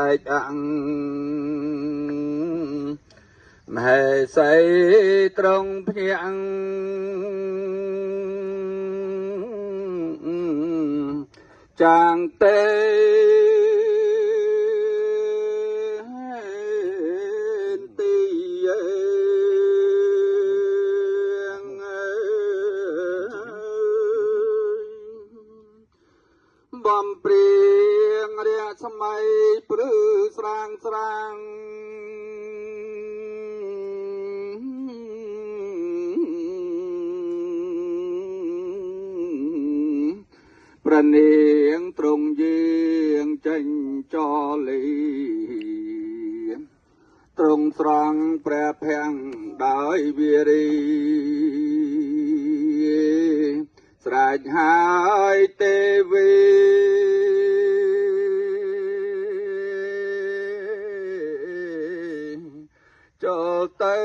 ឯកអង្គមហេសីត្រង់ភ្នាក់ចាងទេបំព្រៀងរាសម័យព្រឺស្រាងស្រាងប្រនាងត្រង់យាងចេញចលីត្រង់ស្រង់ព្រះភាំងដោយវារីស្រេចហើយទេវីចូលទៅ